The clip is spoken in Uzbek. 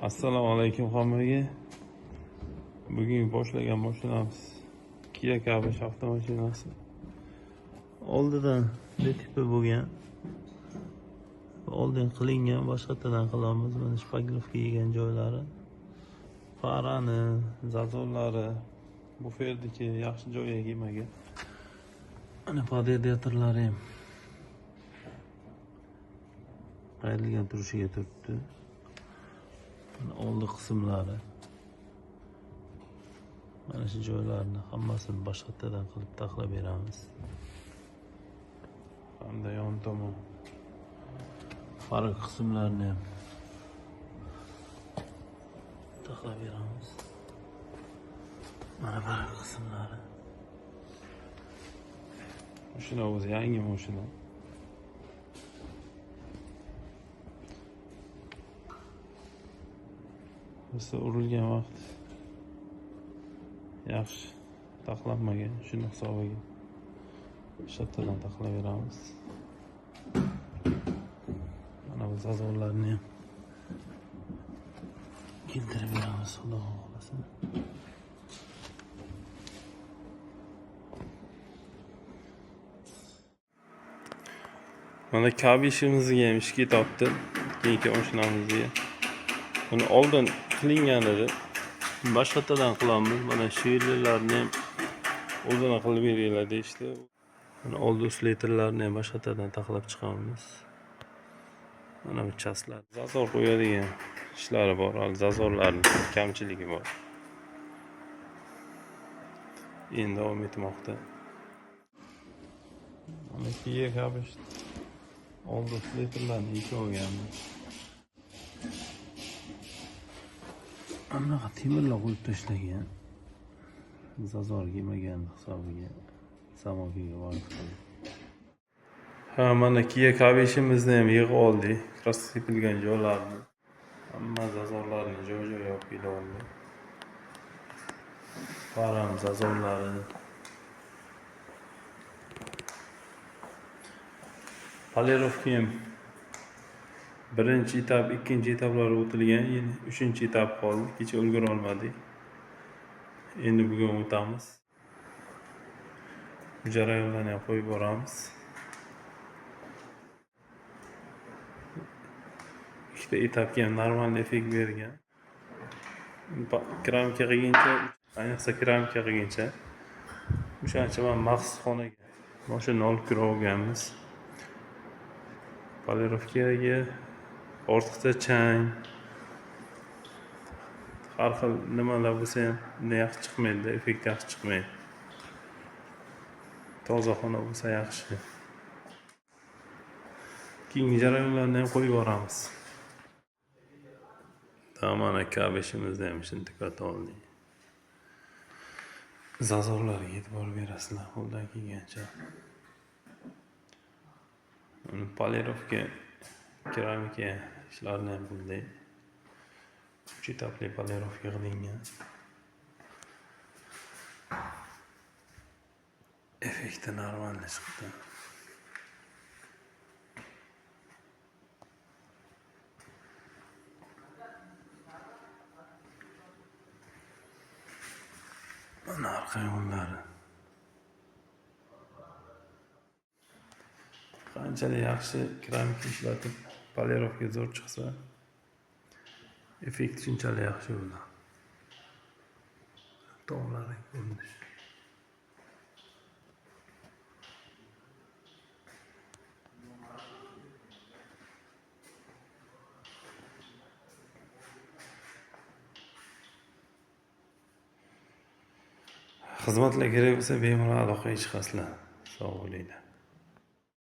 Assalomu alaykum hammaga. Bugun boshlagan mashinamiz Kia K5 avtomashinasi. Oldidan DTP bo'lgan. Oldin qilingan, boshqalardan qilamiz. Mana shpaglovka yegan joylari, farani, zazorlari, buferdagi yaxshi joyga yemagan. Mana radiatorlari ham qayrilgan turishiga turibdi. Oldi qismlari, mana shu joylarni hammasini boshqalardan qilib taxlab beramiz. Hamda yon tomon farq qismlarini ham taxlab beramiz. Mana farq qismlari. Mashina o'zi yangi mashina. Bizda urilgan vaqt yaxshi taxlanmagan, shuni hisobiga shattadan taxlab beramiz. Mana bu zazorlarni ham keltirib beramiz, xudo xohlasa. Mana kabishimizga ham ishga topdi, keyingi mashinamizga. Buni oldin qilingan edi, boshqalardan qilamiz. Mana shu yerlarni ham o'zini qilib beringlar deyishdi. Mana oldi usleterlarni ham boshqalardan taxlab chiqamiz. Mana bu chaslar, zazor qo'yadigan ishlari bor, hali zazorlarning kamchiligi bor. Endi davom etmoqda. Mana Kia K5 oldi usleterlarni yechib olganmiz. Anaqa temirlar qo'yib tashlagan. Zazor yemagan hisobiga samoviga borib qoldi. Ha, mana Kia K5'imizni ham yig'ib oldik. Krasipilgan joylarni, hamma zazorlarni joy-joyiga olib kelib oldik. Faram zazorlari, polirovka ham birinchi etap, ikkinchi etaplari o'tilgan, endi 3-etap qoldi. Kecha ulgura olmadik. Endi bugun o'tamiz. Bu jarayonlarni ham qo'yib boramiz. Ikkita etapga ham normal effekt bergan. Keramika qilguncha, ayniqsa keramika qilguncha o'shancha men maxsus xonaga mashina olib kirib olganmiz. Polirovkaga ortiqcha chang, har xil nimalar bo'lsa ham yaxshi chiqmaydi, effekt yaxshi chiqmaydi. Toza xona bo'lsa yaxshi. Keyingi jarayonlarni ham qo'yib boramiz. Mana K5'imizni ham shuni tiklatib oldik. Zazorlarga e'tibor berasizlar qo'ldan kelgancha. Polirovka, keramika ishlarini ham qildik. 3 etapli polirovka qilingan. Effekti normal chiqdi. Mana arqa yo'llari. Qanchalik yaxshi keramika ishlatib, polirovka zo'r chiqsa, effekt shunchalik yaxshi bo'ladi. Tog'larning ko'rinishi. Xizmatlar kerak bo'lsa bemalol aloqaga chiqasizlar. Sog' bo'linglar.